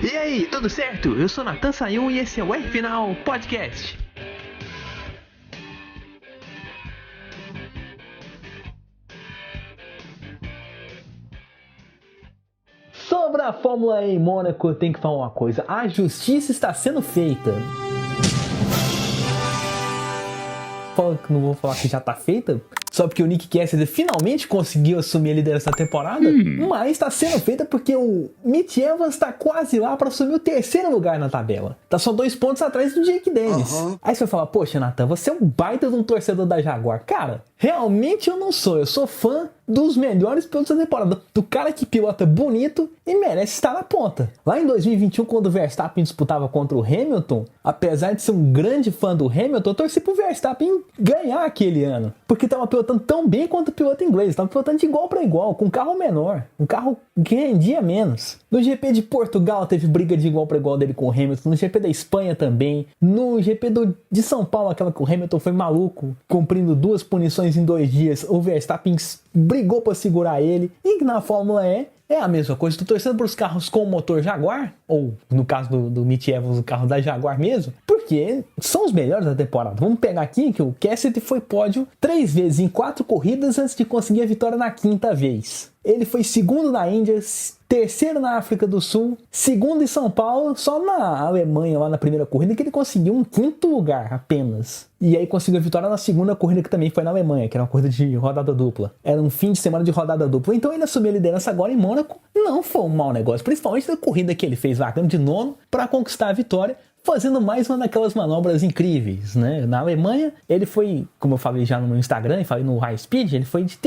E aí, tudo certo? Eu sou Nathan Sayun e esse é o R-Final Podcast. Sobre a Fórmula E em Mônaco, eu tenho que falar uma coisa: a justiça está sendo feita. Não vou falar que já está feita, só porque o Nick Cassidy finalmente conseguiu assumir a liderança da temporada, mas está sendo feita porque o Mitch Evans está quase lá para assumir o terceiro lugar na tabela. Tá só 2 pontos atrás do Jake Dennis. Aí você vai falar: poxa, Nathan, você é um baita de um torcedor da Jaguar. Cara, realmente eu não sou. Eu sou fã dos melhores pilotos da temporada, do cara que pilota bonito e merece estar na ponta. Lá em 2021, quando o Verstappen disputava contra o Hamilton, apesar de ser um grande fã do Hamilton, eu torci pro Verstappen ganhar aquele ano, porque tava pilotando tão bem quanto o piloto inglês, tava pilotando de igual para igual, com um carro menor, um carro que rendia menos. No GP de Portugal teve briga de igual para igual dele com o Hamilton, no GP da Espanha também, no GP de São Paulo, aquela que o Hamilton foi maluco, cumprindo 2 punições em 2 dias, o Verstappen brigou para segurar ele. E na Fórmula E é a mesma coisa. Estou torcendo para os carros com motor Jaguar, ou no caso do Mitch Evans, o carro da Jaguar mesmo, porque são os melhores da temporada. Vamos pegar aqui que o Cassidy foi pódio 3 vezes em 4 corridas antes de conseguir a vitória na 5ª vez. Ele foi segundo na Índia, terceiro na África do Sul, segundo em São Paulo, só na Alemanha, lá na primeira corrida, que ele conseguiu um 5º lugar apenas. E aí conseguiu a vitória na segunda corrida, que também foi na Alemanha, que era uma corrida de rodada dupla. Era um fim de semana de rodada dupla. Então ele assumiu a liderança agora em Mônaco. Não foi um mau negócio, principalmente da corrida que ele fez largando de nono para conquistar a vitória, fazendo mais uma daquelas manobras incríveis, né? Na Alemanha, ele foi, como eu falei já no meu Instagram e falei no High Speed, ele foi de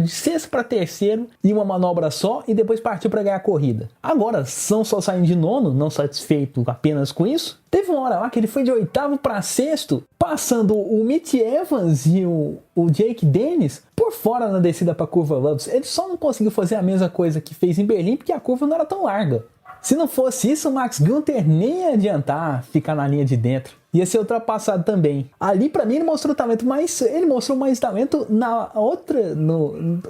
sexto para terceiro em uma manobra só e depois partiu para ganhar a corrida. Agora, só saindo de nono, não satisfeito apenas com isso, teve uma hora lá que ele foi de 8º para 6º, passando o Mitch Evans e o Jake Dennis por fora na descida para a curva Lotus. Ele só não conseguiu fazer a mesma coisa que fez em Berlim porque a curva não era tão larga. Se não fosse isso, o Max Günther nem ia adiantar ficar na linha de dentro. Ia ser ultrapassado também. Ali, pra mim, ele mostrou talento, mas ele mostrou mais talento na outra,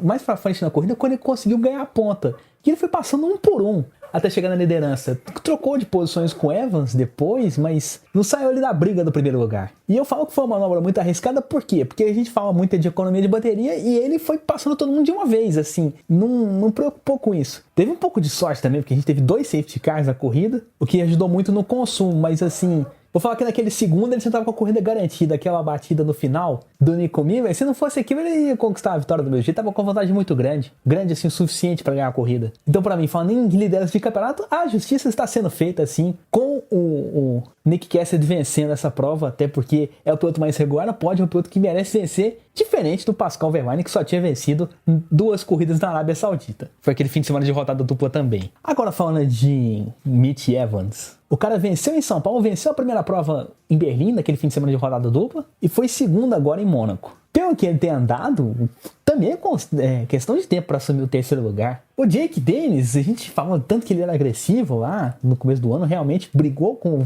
mais pra frente na corrida, quando ele conseguiu ganhar a ponta. Que ele foi passando 1 por 1 até chegar na liderança. Trocou de posições com Evans depois, mas não saiu ali da briga do primeiro lugar. E eu falo que foi uma manobra muito arriscada, por quê? Porque a gente fala muito de economia de bateria e ele foi passando todo mundo de uma vez, assim. Não preocupou com isso. Teve um pouco de sorte também, porque a gente teve 2 safety cars na corrida, o que ajudou muito no consumo, mas assim... Vou falar que naquele segundo ele já estava com a corrida garantida, aquela batida no final do Nico Miller. Se não fosse aquilo, ele ia conquistar a vitória do meu jeito. Tava com vantagem muito grande assim, o suficiente para ganhar a corrida. Então, para mim, falando em liderança de campeonato, a justiça está sendo feita assim, com o Nick Cassidy vencendo essa prova, até porque é o piloto mais regular, pode, é o piloto que merece vencer, diferente do Pascal Wehrlein, que só tinha vencido 2 corridas na Arábia Saudita. Foi aquele fim de semana de rodada dupla também. Agora, falando de Mitch Evans, o cara venceu em São Paulo, venceu a primeira prova em Berlim, naquele fim de semana de rodada dupla, e foi segundo agora em Mônaco. Pelo que ele tem andado, também é questão de tempo para assumir o terceiro lugar. O Jake Dennis, a gente fala tanto que ele era agressivo lá no começo do ano, realmente brigou com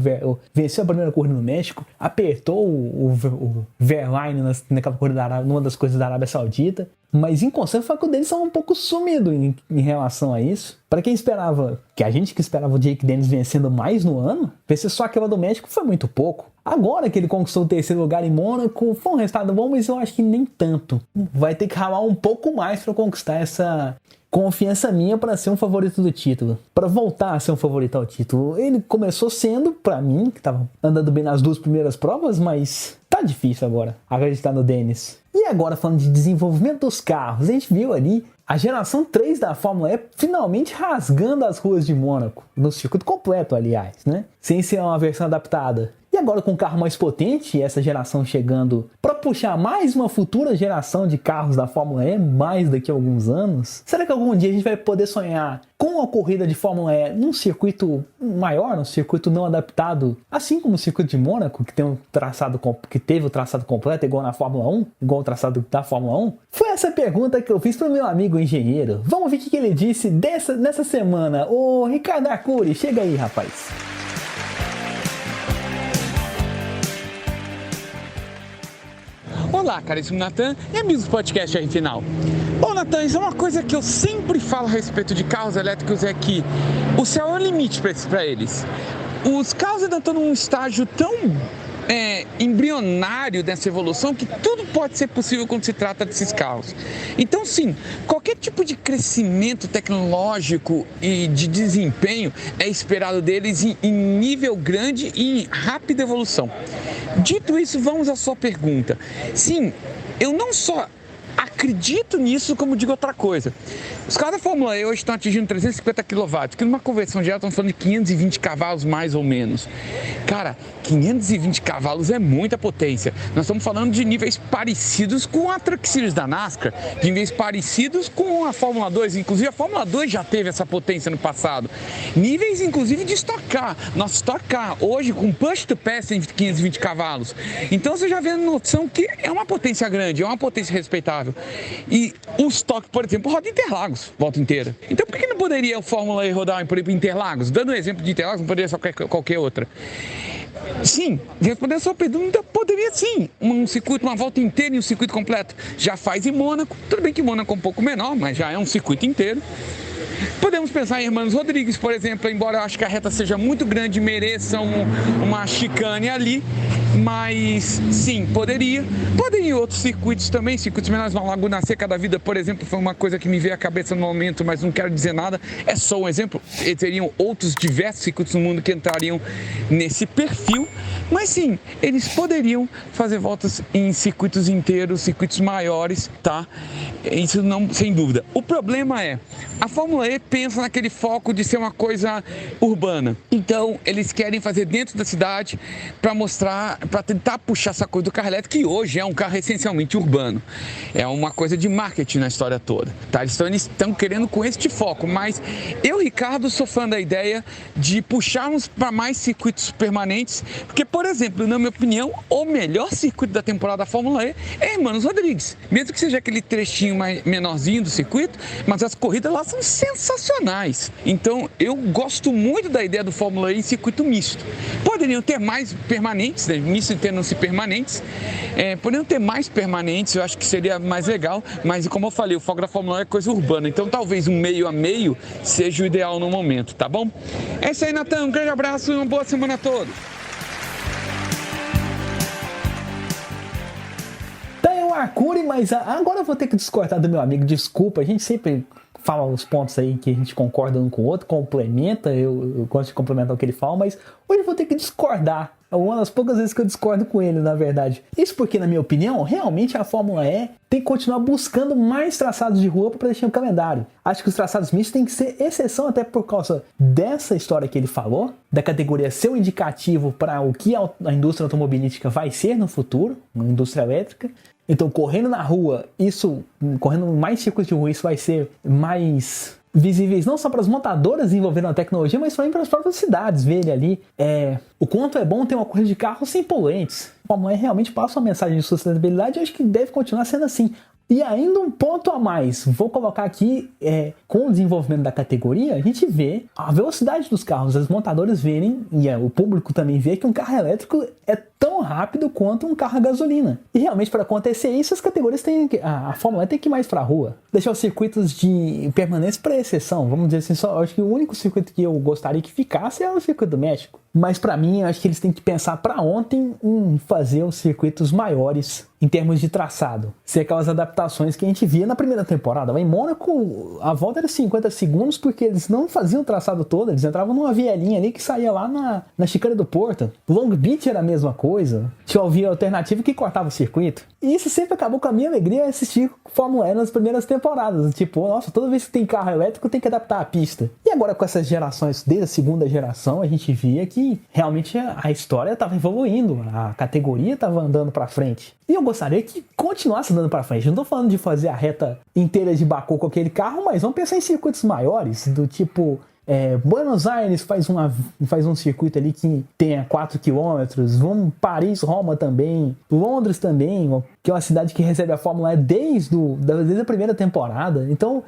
venceu a primeira corrida no México, apertou o Wehrlein naquela corrida numa das coisas da Arábia Saudita, mas em consenso foi que o Dennis estava um pouco sumido em relação a isso. Para quem esperava, que a gente que esperava o Jake Dennis vencendo mais no ano, vencer só aquela do México foi muito pouco. Agora que ele conquistou o terceiro lugar em Mônaco, foi um resultado bom, mas eu acho que nem tanto. Vai ter que ralar um pouco mais para conquistar essa confiança minha para ser um favorito do título, para voltar a ser um favorito ao título. Ele começou sendo, para mim, que estava andando bem nas 2 primeiras provas, mas tá difícil agora acreditar no Dennis. E agora, falando de desenvolvimento dos carros, a gente viu ali a geração 3 da Fórmula E finalmente rasgando as ruas de Mônaco, no circuito completo, aliás, né? Sem ser uma versão adaptada. E agora com um carro mais potente, essa geração chegando para puxar mais uma futura geração de carros da Fórmula E, mais daqui a alguns anos, será que algum dia a gente vai poder sonhar com a corrida de Fórmula E num circuito maior, num circuito não adaptado, assim como o circuito de Mônaco, que teve o traçado completo, igual na Fórmula 1, igual o traçado da Fórmula 1? Foi essa pergunta que eu fiz para o meu amigo engenheiro. Vamos ver o que ele disse nessa semana. Ô, Ricardo Arcuri, chega aí, rapaz. Olá, caríssimo Nathan e amigos do podcast R-Final. Bom, Nathan, isso é uma coisa que eu sempre falo a respeito de carros elétricos, é que o céu é o limite para eles. Os carros ainda estão num estágio tão embrionário dessa evolução que tudo pode ser possível quando se trata desses carros. Então, sim, qualquer tipo de crescimento tecnológico e de desempenho é esperado deles em nível grande e em rápida evolução. Dito isso, vamos à sua pergunta. Sim, eu não só acredito nisso, como digo outra coisa. Os carros da Fórmula E hoje estão atingindo 350 kW, que numa conversão geral estamos falando de 520 cavalos mais ou menos. Cara, 520 cavalos é muita potência. Nós estamos falando de níveis parecidos com a Truck Series da NASCAR, de níveis parecidos com a Fórmula 2. Inclusive a Fórmula 2 já teve essa potência no passado. Níveis inclusive de Stock Car. Nosso Stock Car hoje com Push to Pass tem 520 cavalos. Então você já vê a noção que é uma potência grande, é uma potência respeitável. E o Stock, por exemplo, roda Interlagos, volta inteira. Então por que não poderia o Fórmula E rodar por Interlagos? Dando um exemplo de Interlagos, não poderia ser qualquer outra. Sim, respondendo a sua pergunta, poderia sim, um circuito, uma volta inteira e um circuito completo. Já faz em Mônaco, tudo bem que Mônaco é um pouco menor, mas já é um circuito inteiro. Podemos pensar em Hermanos Rodrigues, por exemplo, embora eu acho que a reta seja muito grande e mereça uma chicane ali, mas sim, poderia. Podem ir outros circuitos também, circuitos menores, uma Laguna Seca da vida, por exemplo, foi uma coisa que me veio à cabeça no momento, mas não quero dizer nada, é só um exemplo. E teriam outros diversos circuitos no mundo que entrariam nesse perfil, mas sim, eles poderiam fazer voltas em circuitos inteiros, circuitos maiores, tá? Isso não, sem dúvida. O problema é, a Fórmula E pensa naquele foco de ser uma coisa urbana. Então, eles querem fazer dentro da cidade para mostrar, para tentar puxar essa coisa do carro elétrico, que hoje é um carro essencialmente urbano. É uma coisa de marketing na história toda. Tá? Eles estão querendo com este foco, mas eu, Ricardo, sou fã da ideia de puxarmos para mais circuitos permanentes, porque, por exemplo, na minha opinião, o melhor circuito da temporada da Fórmula E é Hermanos Rodrigues. Mesmo que seja aquele trechinho mais menorzinho do circuito, mas as corridas lá são sensacionais. Então, eu gosto muito da ideia do Fórmula E em circuito misto. Poderiam ter mais permanentes, né? Misto tendo-se permanentes, poderiam ter mais permanentes, eu acho que seria mais legal, mas como eu falei, o foco da Fórmula E é coisa urbana, então talvez um meio a meio seja o ideal no momento, tá bom? É isso aí, Nathan, um grande abraço e uma boa semana a todos. Arcuri, mas agora eu vou ter que discordar do meu amigo, desculpa, a gente sempre fala os pontos aí que a gente concorda um com o outro, complementa, eu gosto de complementar o que ele fala, mas hoje eu vou ter que discordar. É uma das poucas vezes que eu discordo com ele, na verdade. Isso porque, na minha opinião, realmente a Fórmula E tem que continuar buscando mais traçados de rua para preencher o calendário. Acho que os traçados mistos têm que ser exceção até por causa dessa história que ele falou, da categoria ser um indicativo para o que a indústria automobilística vai ser no futuro, uma indústria elétrica. Então, correndo na rua, correndo mais circuitos de rua, isso vai ser mais visíveis não só para as montadoras desenvolvendo a tecnologia, mas também para as próprias cidades verem ali o quanto é bom ter uma corrida de carro sem poluentes. A Fórmula E realmente passa uma mensagem de sustentabilidade e acho que deve continuar sendo assim. E ainda um ponto a mais, vou colocar aqui, com o desenvolvimento da categoria, a gente vê a velocidade dos carros, as montadoras verem, e o público também vê que um carro elétrico é tão rápido quanto um carro a gasolina. E realmente para acontecer isso, as categorias a Fórmula E tem que ir mais para a rua. Deixar os circuitos de permanência para exceção, vamos dizer assim, só acho que o único circuito que eu gostaria que ficasse é o circuito do México. Mas para mim, eu acho que eles têm que pensar para ontem em fazer os circuitos maiores em termos de traçado. Ser aquelas adaptações que a gente via na primeira temporada. Em Mônaco, a volta era 50 segundos porque eles não faziam o traçado todo. Eles entravam numa vielinha ali que saía lá na chicane do Porto. Long Beach era a mesma coisa. Tinha uma via alternativa que cortava o circuito. E isso sempre acabou com a minha alegria assistir Fórmula E nas primeiras temporadas. Tipo, nossa, toda vez que tem carro elétrico tem que adaptar a pista. E agora com essas gerações, desde a segunda geração, a gente via que realmente a história estava evoluindo. A categoria estava andando para frente. E eu gostaria que continuasse andando para frente. Não estou falando de fazer a reta inteira de Baku com aquele carro, mas vamos pensar em circuitos maiores, do tipo Buenos Aires faz um circuito ali que tenha 4 km, vamos Paris, Roma também, Londres também, que é uma cidade que recebe a Fórmula E desde a primeira temporada. Então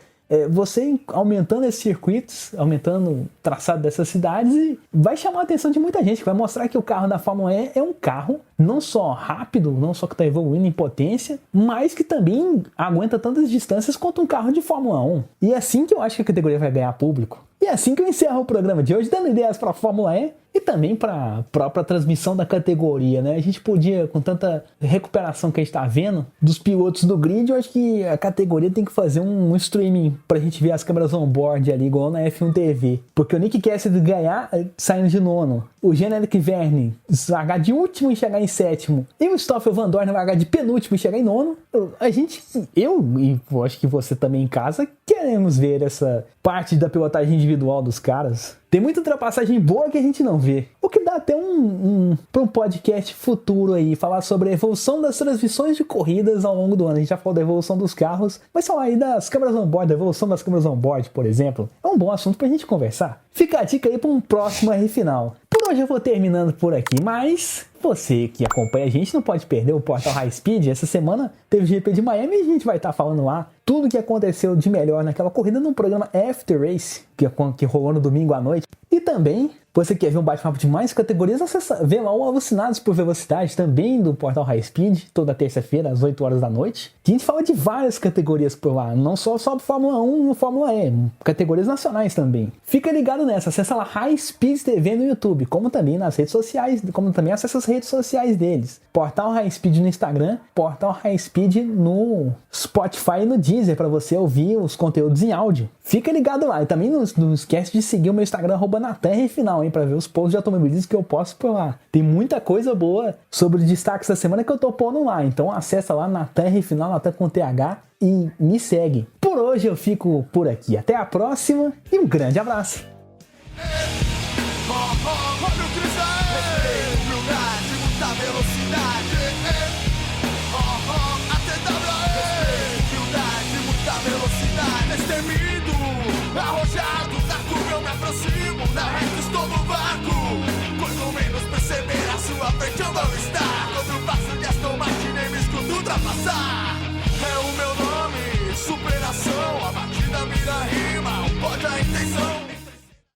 você aumentando esses circuitos, aumentando o traçado dessas cidades, vai chamar a atenção de muita gente, vai mostrar que o carro da Fórmula E é um carro não só rápido, não só que está evoluindo em potência, mas que também aguenta tantas distâncias quanto um carro de Fórmula 1. E é assim que eu acho que a categoria vai ganhar público. E é assim que eu encerro o programa de hoje, dando ideias para a Fórmula E e também para a própria transmissão da categoria, né? A gente podia, com tanta recuperação que a gente está vendo dos pilotos do grid, eu acho que a categoria tem que fazer um streaming para a gente ver as câmeras on-board ali, igual na F1 TV. Porque o Nick Cassidy ganhar saindo de nono, o Jean-Éric Vergne largar de último e chegar em sétimo, e o Stoffel Vandoorne largar de penúltimo e chegar em nono, eu e acho que você também em casa, queremos ver essa parte da pilotagem individual dos caras. Tem muita ultrapassagem boa que a gente não vê. O que dá até para um podcast futuro aí, falar sobre a evolução das transmissões de corridas ao longo do ano. A gente já falou da evolução dos carros, mas falar aí das câmeras on-board, da evolução das câmeras on-board, por exemplo, é um bom assunto pra gente conversar. Fica a dica aí para um próximo R Final. Por hoje eu vou terminando por aqui, mas você que acompanha a gente não pode perder o Portal High Speed. Essa semana teve o GP de Miami e a gente vai estar falando lá tudo o que aconteceu de melhor naquela corrida no programa After Race, que rolou no domingo à noite. E também, você quer ver um bate-papo de mais categorias, vê lá o Alucinados por Velocidade, também do Portal High Speed, toda terça-feira às 8 horas da noite. Que a gente fala de várias categorias por lá, não só Fórmula 1 e Fórmula E, categorias nacionais também. Fica ligado nessa, acessa lá High Speed TV no YouTube, como também nas redes sociais, como também acessa as redes sociais deles. Portal High Speed no Instagram, Portal High Speed no Spotify e no Deezer, para você ouvir os conteúdos em áudio. Fica ligado lá, e também não esquece de seguir o meu Instagram, @NatanRFinal, para ver os posts de automobilismo que eu posto por lá. Tem muita coisa boa sobre os destaques da semana que eu tô pondo lá, então acessa lá NatanRFinal, Natan com TH, e me segue. Por hoje eu fico por aqui, até a próxima e um grande abraço. Olha o Chris aí, lugar de muita velocidade.